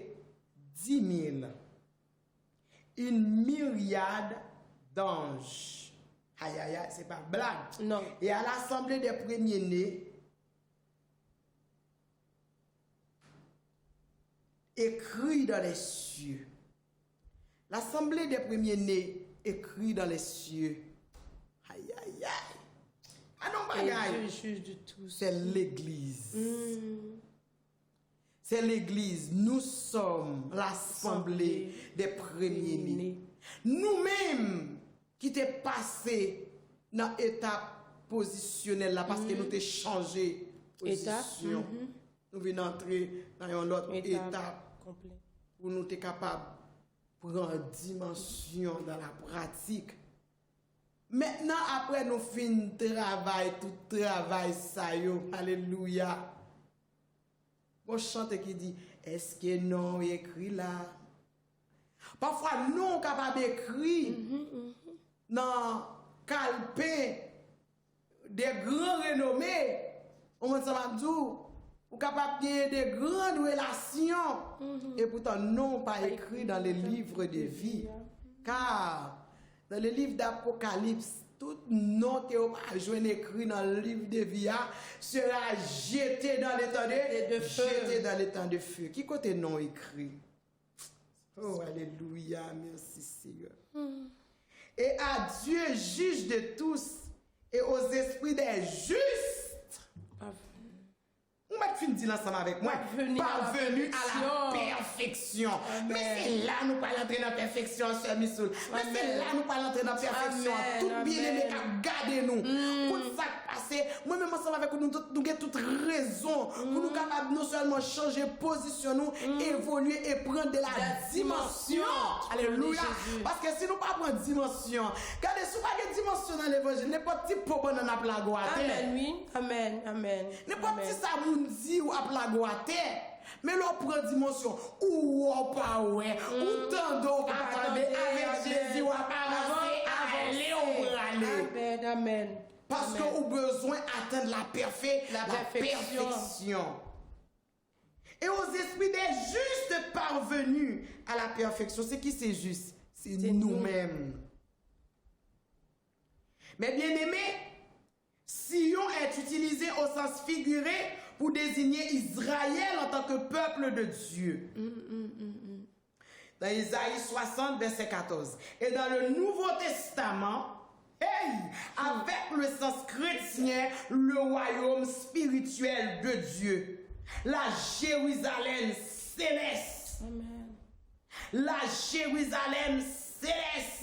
10 000. Une myriade d'anges. Aïe, aïe, aïe, c'est pas blague. Non. Et à l'assemblée des premiers-nés, écrit dans les cieux. L'assemblée des premiers-nés écrit dans les cieux. Aïe, aïe, aïe. Ah non, bagaille. C'est l'église. C'est l'église. Nous sommes l'assemblée des premiers-nés. Nous-mêmes qui t'es passé dans l'étape positionnelle là parce que nous t'es changé position. Nous venons entrer dans une autre étape pour nous être capables de prendre dimension dans la pratique. Maintenant, après nous finissons tout travail, ça y est, alléluia. Mon chante qui dit, est-ce que non écrit là? Parfois, nous capables d'écrire dans calepin des grands renommés. On va dire, ou capable de des grandes relations. Et pourtant, non pas écrit dans les livres de vie. Car dans le livre d'Apocalypse, tout nom qui est joint écrit dans le livre de vie sera jeté dans l'étang de feu. Jeté dans l'étang de feu. Qui côté non écrit? Oh, alléluia, merci Seigneur. Et à Dieu, juge de tous, et aux esprits des justes. On va finir ensemble avec moi. Parvenu à la perfection. Amen. Mais c'est là nous pas l'entrer dans la perfection, Sœur Missoul. Mais c'est là nous pas l'entrer dans la perfection. Tout bien aimé qu'à garder nous. Pour ça passer, moi-même ensemble avec nous, nous avons toute raison pour nous capables non seulement changer position, nous évoluer et prendre de la dimension. Alléluia. Parce que si nous pas prendre dimension, regardez, si nous pas de dimension dans l'évangile, n'importe qui peut prendre la plague à terre. Amen, oui. Amen, amen. N'importe qui ça dit ou à plague à terre. Mais l'on prend dimension ou on pas ouais ou tant d'autres attendez avec Jésus ou avancer aller ou aller. Amen, amen. Parce que nous besoin d'atteindre la perfection. Et aux esprits des justes parvenus à la perfection. C'est qui c'est juste? C'est nous-mêmes. Mais bien aimé, Sion est utilisé au sens figuré pour désigner Israël en tant que peuple de Dieu. Dans Isaïe 60, verset 14. Et dans le Nouveau Testament, avec le sens chrétien, le royaume spirituel de Dieu, la Jérusalem céleste. Amen. La Jérusalem céleste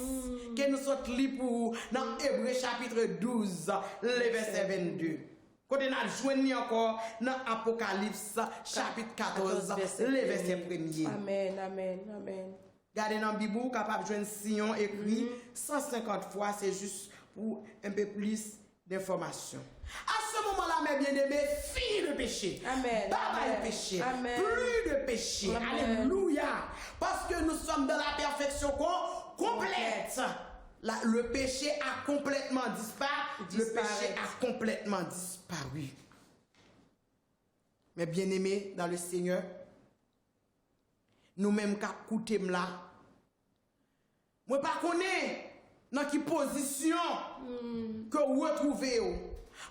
que nous sommes lus pour dans Hébreu chapitre 12, le verset 22. Quand on a joint encore dans Apocalypse chapitre 14, le verset 1er. Amen, amen, amen. Regardez dans la Bible, capable de joindre Sion écrit 150 fois, c'est juste pour un peu plus d'informations. À ce moment-là, mes bien-aimés, fini le péché. Amen. Pas le péché. Amen. Plus de péché. Amen. Alléluia. Parce que nous sommes dans la perfection complète. Le péché a complètement disparu. Le péché a complètement disparu. Mes bien-aimés dans le Seigneur, nous-mêmes qui écoutons là, moi pas connais dans quelle position que vous retrouvez.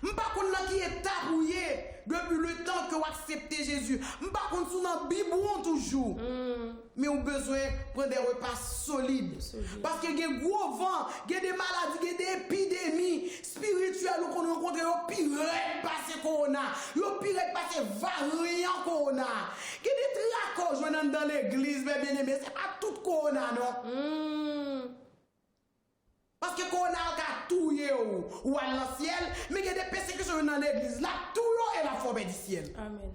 Je ne sais pas dans quel état vous êtes depuis le temps que vous acceptez Jésus. Je ne sais pas si dans la Bible toujours. Mais vous avez besoin de prendre des repas solides. Parce qu'il y a des gros vents, il y a des maladies, il y a des épidémies spirituelles qu'on rencontre. Il y a pire de passer corona. Il y a pire de passer variant corona. Il y a des tracos dans l'église, mes bien-aimés. Ce n'est pas tout corona, non? Parce que corona a tout ou à l'anciel, mais il y a des persécutions dans l'église. Là, tout est la forme du ciel. Amen.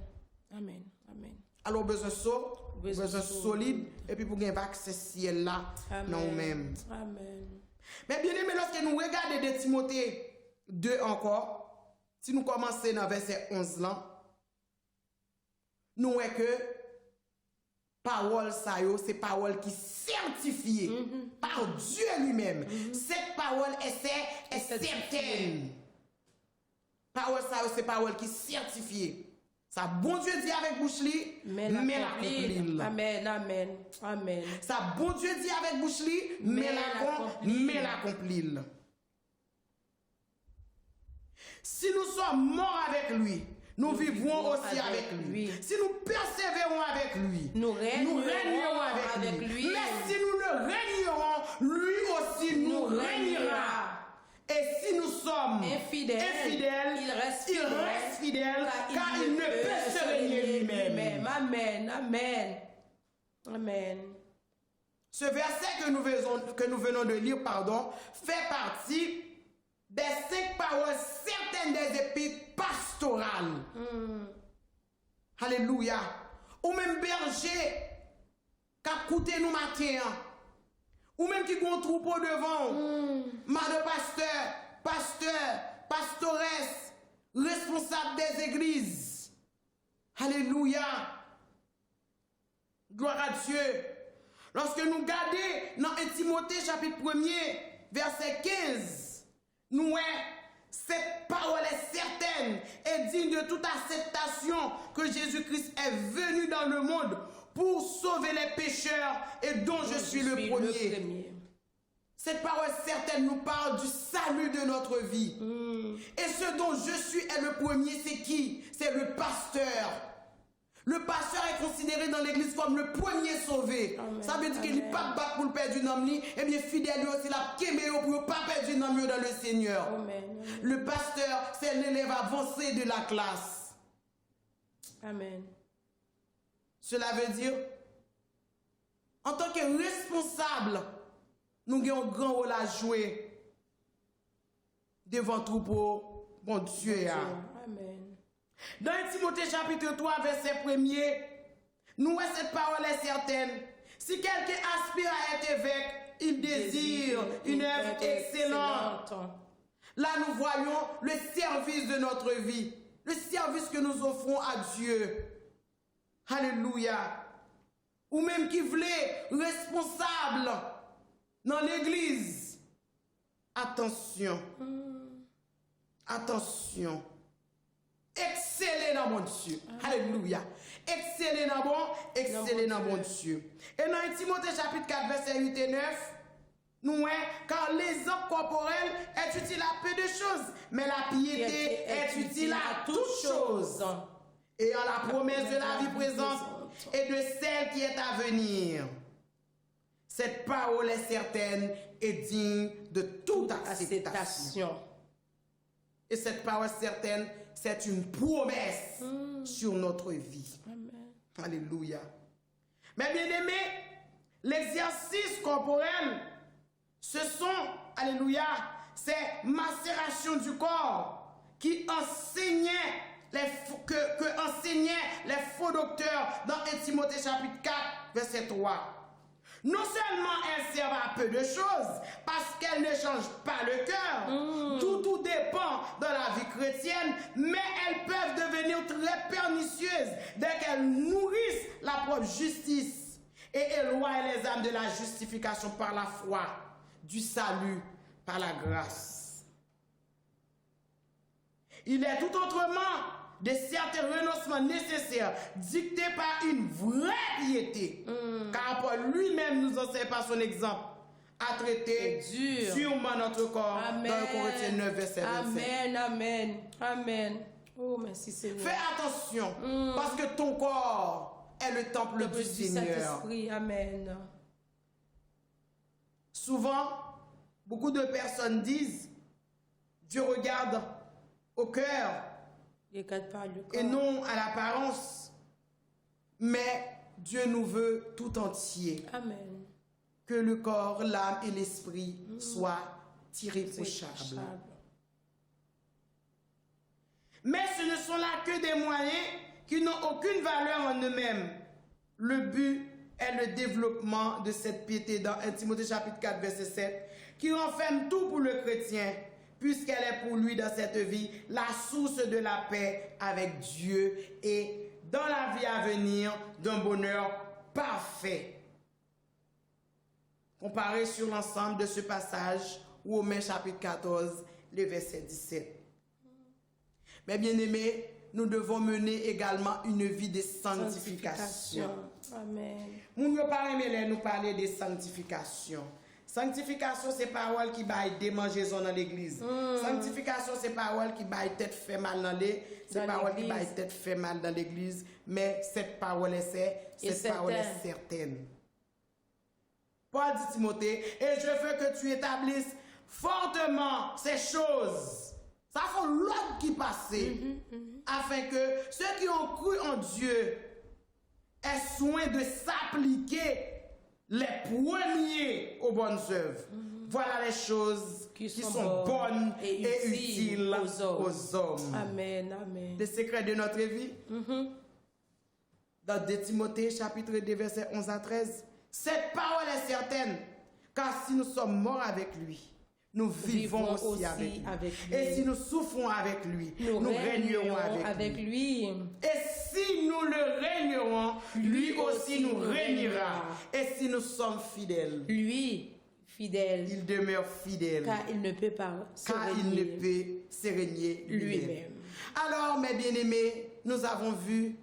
Amen. Amen. Alors, besoin solide, et puis pour gagner accès ciel là, nous-mêmes. Amen. Mais bien aimé, lorsque nous regardons de Timothée 2 encore, si nous commençons dans verset 11 là, nous voyons que parole ça c'est parole qui certifiée par Dieu lui-même. Cette parole est certaine. Parole ça c'est parole qui certifiée. Ça bon Dieu dit avec bouche li, mais l'accomplit. Amen, amen, amen. Ça bon Dieu dit avec bouche li, mais l'accomplit. Si nous sommes morts avec lui, nous vivrons aussi avec lui. Si nous persévérons avec lui, nous régnerons avec lui. Mais si nous le régnerons, lui aussi nous régnera. Et si nous sommes infidèles, il reste fidèle car il ne peut se régner lui-même. Amen, amen, amen. Ce verset que nous venons de lire, fait partie des 5 paroles certaines des épîtres pastorales. Alléluia. Ou même berger qui a coûté nous matin. Ou même qui ont un troupeau devant. Madame pasteur, pastoresse, responsable des églises. Alléluia. Gloire à Dieu. Lorsque nous regardons dans 1 Timothée chapitre 1er, verset 15, nous voyons cette parole est certaine et digne de toute acceptation que Jésus-Christ est venu dans le monde pour sauver les pécheurs et dont je suis le premier. Cette parole certaine nous parle du salut de notre vie. Et ce dont je suis est le premier, c'est qui? C'est le pasteur. Le pasteur est considéré dans l'église comme le premier sauvé. Amen. Ça veut dire qu'il n'est pas battu pour le perdre du nom, et bien fidèle aussi la kéméo pour ne pas perdre du nom dans le Seigneur. Amen. Le pasteur, c'est l'élève avancé de la classe. Amen. Cela veut dire, en tant que responsable, nous avons un grand rôle à jouer devant le troupeau, bon Dieu. Amen. Dans Timothée chapitre 3, verset 1er, nous voyons cette parole est certaine. Si quelqu'un aspire à être évêque, il désire une œuvre excellente. Là, nous voyons le service de notre vie, le service que nous offrons à Dieu. Alléluia. Ou même qui voulait responsable dans l'église. Attention. Attention. Excellez dans mon Dieu. Alléluia. Excellez dans mon Dieu. Et dans Timothée chapitre 4, verset 8 et 9, nous voyons, car l'exemple corporel est utile à peu de choses, mais la piété est utile à toutes choses. et en la promesse de la vie présente et de celle qui est à venir. Cette parole est certaine et digne de toute acceptation. Et cette parole certaine, c'est une promesse sur notre vie. Amen. Alléluia. Mais bien aimé, l'exercice corporel, ce sont, alléluia, c'est macération du corps qui enseignait que enseignaient les faux docteurs dans 1 Timothée chapitre 4, verset 3. Non seulement elles servent à peu de choses, parce qu'elles ne changent pas le cœur. Tout dépend de la vie chrétienne, mais elles peuvent devenir très pernicieuses dès qu'elles nourrissent la propre justice et éloignent les âmes de la justification par la foi, du salut par la grâce. Il est tout autrement de certains renoncements nécessaires dictés par une vraie piété. Car Paul lui-même nous enseigne par son exemple à traiter durement notre corps. Amen. Dans 1 Corinthiens 9, verset 25. Amen, amen, amen. Oh, merci Seigneur. Fais attention, parce que ton corps est le temple du Seigneur. Saint-Esprit, amen. Souvent, beaucoup de personnes disent, Dieu regarde au cœur et non à l'apparence, mais Dieu nous veut tout entier. Amen. Que le corps, l'âme et l'esprit soient irréprochables. Mais ce ne sont là que des moyens qui n'ont aucune valeur en eux-mêmes. Le but est le développement de cette piété dans 1 Timothée chapitre 4, verset 7, qui renferme tout pour le chrétien, puisqu'elle est pour lui dans cette vie la source de la paix avec Dieu et dans la vie à venir d'un bonheur parfait. Comparé sur l'ensemble de ce passage, Romains chapitre 14, le verset 17. Mais bien aimés, nous devons mener également une vie de sanctification. Amen. Nous ne pas aimer nous parler de sanctification. Sanctification, c'est parole qui baille démangeaison dans l'église. Sanctification, c'est parole qui baille tête fait mal dans l'église. C'est parole qui baille tête fait mal dans l'église. Mais cette parole est certaine. Paul dit Timothée, et je veux que tu établisses fortement ces choses. Ça fait l'ordre qui passait. Afin que ceux qui ont cru en Dieu aient soin de s'appliquer les premiers aux bonnes œuvres. Voilà les choses qui sont bonnes et utiles aux hommes. Amen, amen. Le secret de notre vie. Dans 2 Timothée chapitre 2 verset 11 à 13. Cette parole est certaine, car si nous sommes morts avec lui, nous vivons aussi avec lui. Et si nous souffrons avec lui, nous régnerons avec lui. Et si nous le régnerons, lui aussi nous régnera. Et si nous sommes fidèles, lui, fidèle, il demeure fidèle. Car il ne peut pas se régner lui-même. Alors, mes bien-aimés, nous avons vu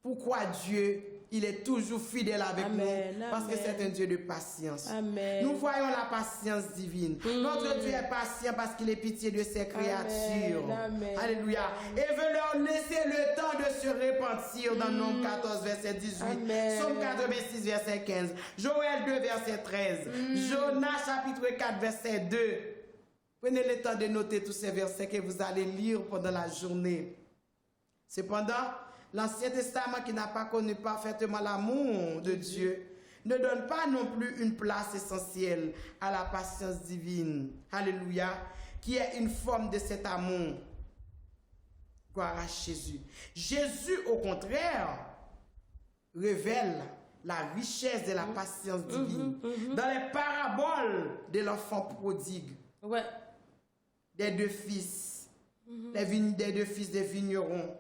pourquoi Dieu il est toujours fidèle avec nous parce que c'est un Dieu de patience. Amen. Nous voyons la patience divine. Notre Dieu est patient parce qu'il est pitié de ses créatures. Amen. Alléluia. Et veut leur laisser le temps de se repentir dans Nombre 14, verset 18. Amen. Psaume 86, verset 15. Joël 2, verset 13. Jonas chapitre 4, verset 2. Prenez le temps de noter tous ces versets que vous allez lire pendant la journée. Cependant, l'Ancien Testament qui n'a pas connu parfaitement l'amour de Dieu ne donne pas non plus une place essentielle à la patience divine. Alléluia. Qui est une forme de cet amour. Gloire à Jésus. Jésus, au contraire, révèle la richesse de la patience divine dans les paraboles de l'enfant prodigue. Ouais. Des deux fils, des deux fils des vignerons,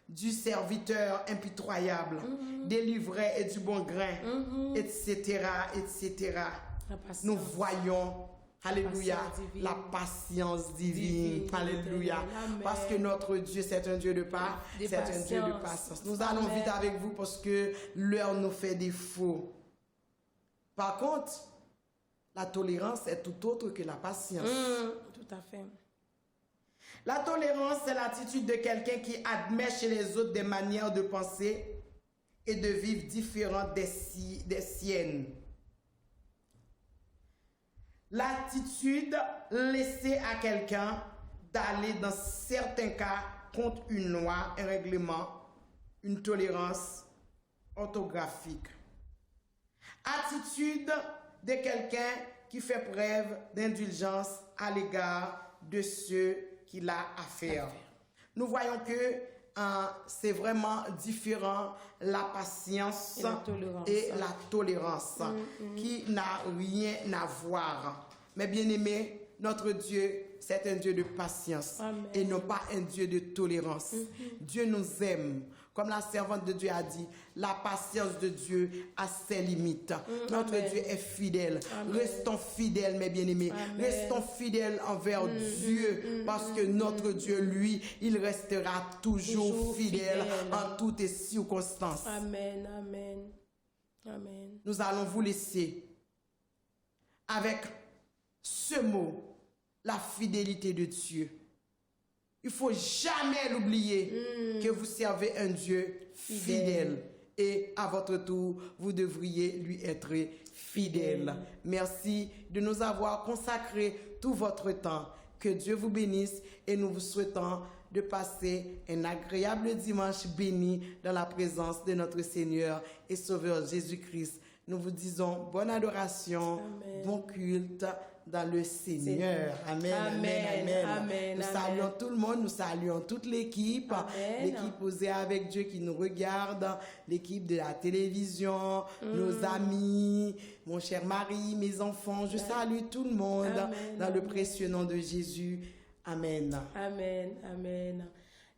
du serviteur impitoyable, des livrets et du bon grain, etc., etc. Nous voyons, alléluia, la patience divine, alléluia. Parce que notre Dieu, c'est un Dieu de paix, c'est un Dieu de patience. Nous allons vite avec vous parce que l'heure nous fait défaut. Par contre, la tolérance est tout autre que la patience. Tout à fait. La tolérance, c'est l'attitude de quelqu'un qui admet chez les autres des manières de penser et de vivre différentes des siennes. L'attitude laissée à quelqu'un d'aller dans certains cas contre une loi, un règlement, une tolérance orthographique. Attitude de quelqu'un qui fait preuve d'indulgence à l'égard de ceux qu'il a affaire. Nous voyons que c'est vraiment différent la patience et la tolérance qui n'a rien à voir. Mais bien aimé, notre Dieu, c'est un Dieu de patience. Amen. Et non pas un Dieu de tolérance. Dieu nous aime. Comme la servante de Dieu a dit, la patience de Dieu a ses limites. Notre Dieu est fidèle. Amen. Restons fidèles, mes bien-aimés. Amen. Restons fidèles envers Dieu, parce que notre Dieu, lui, il restera toujours fidèle en toutes circonstances. Amen, amen, amen. Nous allons vous laisser avec ce mot, la fidélité de Dieu. Il ne faut jamais l'oublier que vous servez un Dieu fidèle. Et à votre tour, vous devriez lui être fidèle. Merci de nous avoir consacré tout votre temps. Que Dieu vous bénisse et nous vous souhaitons de passer un agréable dimanche béni dans la présence de notre Seigneur et Sauveur Jésus-Christ. Nous vous disons bonne adoration, bon culte dans le Seigneur. Amen, amen, amen. Amen, nous saluons tout le monde, nous saluons toute l'équipe, l'équipe Osez avec Dieu qui nous regarde, l'équipe de la télévision, nos amis, mon cher mari, mes enfants. Je salue tout le monde dans le précieux nom de Jésus. Amen. Amen, amen.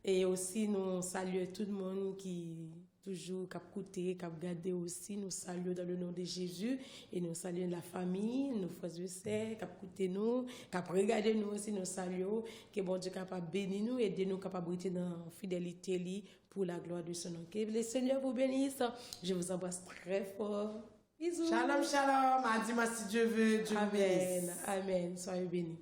Et aussi, nous saluons tout le monde qui toujours cap écouter, cap garder aussi. Nous saluons dans le nom de Jésus et nous saluons la famille, nos frères et sœurs, cap écouter nous, cap regarder nous aussi. Nous saluons que bon Dieu capable bénir nous, aider nous capable rester dans la fidélité pour la gloire de son nom. Que le Seigneur vous bénisse. Je vous embrasse très fort. Bisous. Shalom, shalom. À dimanche si Dieu veut. Dieu amen, amen. Soyez bénis.